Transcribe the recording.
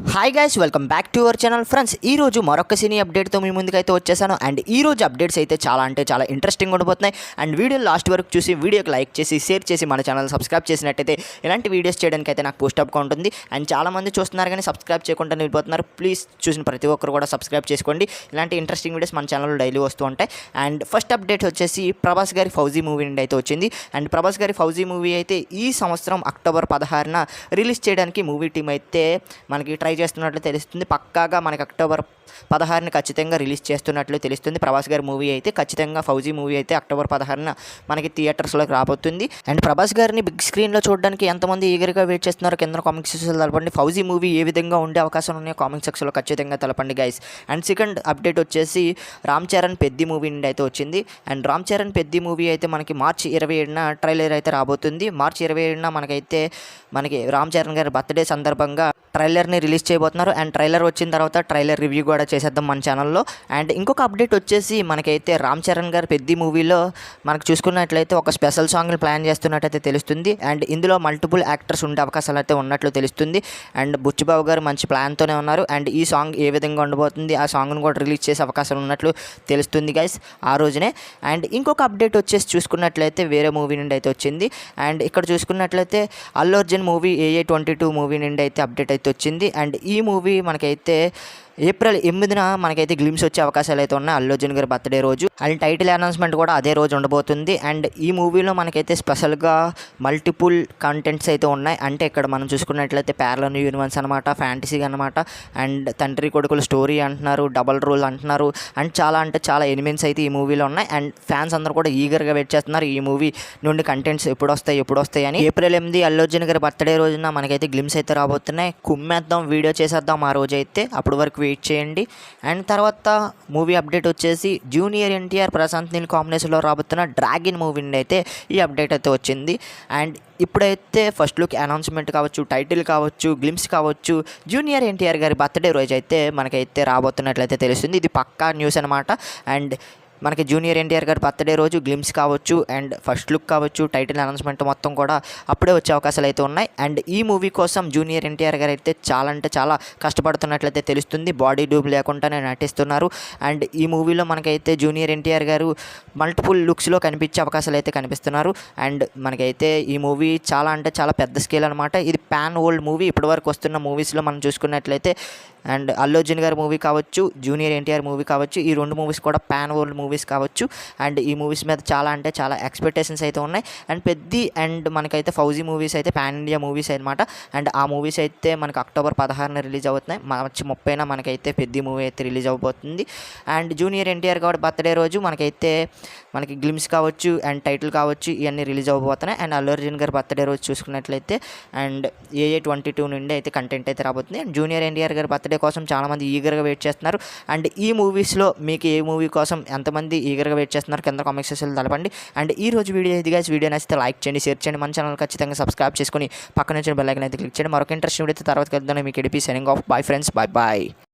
Hi guys, welcome back to our channel. Friends, ఈ రోజు మరొక సినీ అప్డేట్తో మీ ముందుకైతే వచ్చేసాను. అండ్ ఈ రోజు అప్డేట్స్ అయితే చాలా ఇంట్రెస్టింగ్ ఉండబోతున్నాయి. అండ్ వీడియో లాస్ట్ వరకు చూసి వీడియోకి లైక్ చేసి షేర్ చేసి మన ఛానల్ సబ్స్క్రైబ్ చేసినట్టయితే ఇలాంటి వీడియోస్ చేయడానికి అయితే నాకు పోస్టప్గా ఉంటుంది. అండ్ చాలామంది చూస్తున్నారు కానీ సబ్స్క్రైబ్ చేయకుండా వెళ్ళిపోతున్నారు. ప్లీజ్ చూసిన ప్రతి ఒక్కరు కూడా సబ్స్క్రైబ్ చేసుకోండి. ఇలాంటి ఇంట్రెస్టింగ్ వీడియోస్ మన ఛానల్లో డైలీ వస్తూ ఉంటాయి. అండ్ ఫస్ట్ అప్డేట్ వచ్చేసి ప్రభాస్ గారి ఫౌజీ మూవీ నుండి అయితే వచ్చింది. అండ్ ప్రభాస్ గారి ఫౌజీ మూవీ అయితే ఈ సంవత్సరం అక్టోబర్ 16న రిలీజ్ చేయడానికి మూవీ టీం అయితే మనకి ట్రై చేస్తున్నట్లు తెలుస్తుంది. పక్కాగా మనకి అక్టోబర్ 16ని ఖచ్చితంగా రిలీజ్ చేస్తున్నట్లు తెలుస్తుంది. ప్రభాస్ గారి మూవీ అయితే ఖచ్చితంగా ఫౌజీ మూవీ అయితే అక్టోబర్ 16న మనకి థియేటర్స్లోకి రాబోతుంది. అండ్ ప్రభాస్ గారిని బిగ్ స్క్రీన్లో చూడడానికి ఎంతమంది ఈగర్గా వెయిట్ చేస్తున్నారో కింద కామెంట్ సెక్షన్లో తెలపండి. ఫౌజీ మూవీ ఏ విధంగా ఉండే అవకాశం ఉన్నాయో కామెంట్ సెక్షన్లో ఖచ్చితంగా తెలపండి గైస్. అండ్ సెకండ్ అప్డేట్ వచ్చేసి రామ్ చరణ్ పెద్ది మూవీ నుండి అయితే వచ్చింది. అండ్ రామ్ చరణ్ పెద్ది మూవీ అయితే మనకి మార్చి 27న ట్రైలర్ అయితే రాబోతుంది. మార్చి 27న మనకి రామ్ చరణ్ గారి బర్త్డే సందర్భంగా ట్రైలర్ని రిలీజ్ చేయబోతున్నారు. అండ్ ట్రైలర్ వచ్చిన తర్వాత ట్రైలర్ రివ్యూ కూడా చేసేద్దాం మన ఛానల్లో. అండ్ ఇంకొక అప్డేట్ వచ్చేసి మనకైతే రామ్ చరణ్ గారి పెద్ది మూవీలో మనకు చూసుకున్నట్లయితే ఒక స్పెషల్ సాంగ్ని ప్లాన్ చేస్తున్నట్టయితే తెలుస్తుంది. అండ్ ఇందులో మల్టిపుల్ యాక్టర్స్ ఉండే అవకాశాలు అయితే ఉన్నట్లు తెలుస్తుంది. అండ్ బుచ్చిబాబు గారు మంచి ప్లాన్తోనే ఉన్నారు. అండ్ ఈ సాంగ్ ఏ విధంగా ఉండబోతుంది, ఆ సాంగ్ను కూడా రిలీజ్ చేసే అవకాశాలు ఉన్నట్లు తెలుస్తుంది గైస్ ఆ రోజునే. అండ్ ఇంకొక అప్డేట్ వచ్చేసి చూసుకున్నట్లయితే వేరే మూవీ నుండి అయితే వచ్చింది. అండ్ ఇక్కడ చూసుకున్నట్లయితే Allu Arjun movie AA 22 movie నుండి అయితే అప్డేట్ అయితే వచ్చింది. అండ్ ఈ మూవీ మనకైతే ఏప్రిల్ 8న మనకైతే గ్లిమ్స్ వచ్చే అవకాశాలు అయితే ఉన్నాయి అల్లు అర్జున్ గారి బర్త్డే రోజు. అండ్ టైటిల్ అనౌన్స్మెంట్ కూడా అదే రోజు ఉండబోతుంది. అండ్ ఈ మూవీలో మనకైతే స్పెషల్గా మల్టిపుల్ కంటెంట్స్ అయితే ఉన్నాయి. అంటే ఇక్కడ మనం చూసుకున్నట్లయితే ప్యారలల్ యూనివర్స్ అనమాట, ఫ్యాంటసీ అనమాట. అండ్ తండ్రి కొడుకుల స్టోరీ అంటున్నారు, డబల్ రోల్ అంటున్నారు. అండ్ చాలా ఎలిమెంట్స్ అయితే ఈ మూవీలో ఉన్నాయి. అండ్ ఫ్యాన్స్ అందరూ కూడా ఈగర్గా వెయిట్ చేస్తున్నారు ఈ మూవీ నుండి కంటెంట్స్ ఎప్పుడు వస్తాయి అని. ఏప్రిల్ 8 అల్లు అర్జున్ గారి బర్త్డే రోజున మనకైతే గ్లిమ్స్ అయితే రాబోతున్నాయి. కుమ్మేద్దాం, వీడియో చేసేద్దాం ఆ రోజు అయితే. అప్పటి వరకు వెయిట్ చేయండి. అండ్ తర్వాత మూవీ అప్డేట్ వచ్చేసి జూనియర్ ఎన్టీఆర్ ప్రశాంత్ నీల్ కాంబినేషన్లో రాబోతున్న డ్రాగన్ మూవీ నుండి అయితే ఈ అప్డేట్ అయితే వచ్చింది. అండ్ ఇప్పుడైతే ఫస్ట్ లుక్ అనౌన్స్మెంట్ కావచ్చు, టైటిల్ కావచ్చు, గ్లిమ్స్ కావచ్చు, జూనియర్ ఎన్టీఆర్ గారి బర్త్డే రోజు అయితే మనకైతే రాబోతున్నట్లయితే తెలుస్తుంది. ఇది పక్కా న్యూస్ అనమాట. అండ్ మనకి జూనియర్ ఎన్టీఆర్ గారి బర్త్డే రోజు గ్లిమ్స్ కావచ్చు, అండ్ ఫస్ట్ లుక్ కావచ్చు, టైటిల్ అనౌన్స్మెంట్ మొత్తం కూడా అప్పుడే వచ్చే అవకాశాలు అయితే ఉన్నాయి. అండ్ ఈ మూవీ కోసం జూనియర్ ఎన్టీఆర్ గారు అయితే చాలా కష్టపడుతున్నట్లయితే తెలుస్తుంది. బాడీ డూబ్ లేకుండానే నటిస్తున్నారు. అండ్ ఈ మూవీలో మనకైతే జూనియర్ ఎన్టీఆర్ గారు మల్టిపుల్ లుక్స్లో కనిపించే అవకాశాలు అయితే కనిపిస్తున్నారు. అండ్ మనకైతే ఈ మూవీ చాలా పెద్ద స్కేల్ అనమాట. ఇది పాన్ వరల్డ్ మూవీ. ఇప్పటివరకు వస్తున్న మూవీస్లో మనం చూసుకున్నట్లయితే అండ్ అల్లు అర్జున్ గారి మూవీ కావచ్చు, జూనియర్ ఎన్టీఆర్ మూవీ కావచ్చు, ఈ రెండు మూవీస్ కూడా పాన్ వరల్డ్ మూవీస్ కావచ్చు. అండ్ ఈ మూవీస్ మీద చాలా ఎక్స్పెక్టేషన్స్ అయితే ఉన్నాయి. అండ్ పెద్ది అండ్ మనకైతే ఫౌజీ మూవీస్ అయితే పాన్ ఇండియా మూవీస్ అనమాట. అండ్ ఆ మూవీస్ అయితే మనకు అక్టోబర్ 16న రిలీజ్ అవుతున్నాయి. మార్చి 30న మనకైతే పెద్ది మూవీ అయితే రిలీజ్ అవబోతుంది. అండ్ జూనియర్ ఎన్టీఆర్ గారి బర్త్డే రోజు మనకి గ్లిమ్స్ కావచ్చు, అండ్ టైటిల్ కావచ్చు, ఇవన్నీ రిలీజ్ అవ్వబోతున్నాయి. అండ్ అల్లు అర్జున్ గారి బర్త్డే రోజు చూసుకున్నట్లయితే అండ్ AA 22 నుండి అయితే కంటెంట్ అయితే రాబోతుంది. అండ్ జూనియర్ ఎన్టీఆర్ గారి బర్త్డే కోసం చాలామంది ఈగర్గా వెయిట్ చేస్తున్నారు. అండ్ ఈ మూవీస్లో మీకు ఏ మూవీ కోసం ఎంతమంది ఈగర్గా వెయిట్ చేస్తున్నారు కింద కామెంట్ సెక్షన్లో తెలపండి. అండ్ ఈ రోజు వీడియో ఇది గైస్. వీడియో నచ్చితే లైక్ చేయండి, షేర్ చేయండి, మన ఛానల్ ఖచ్చితంగా సబ్స్క్రైబ్ చేసుకొని పక్కన వచ్చిన బెల్ ఐకాన్ అయితే క్లిక్ చేయండి. మరొక ఇంట్రెస్టింగ్ వీడియో తర్వాత కలుద్దాం. మీకు ఎడిపి signing off. Bye friends, bye.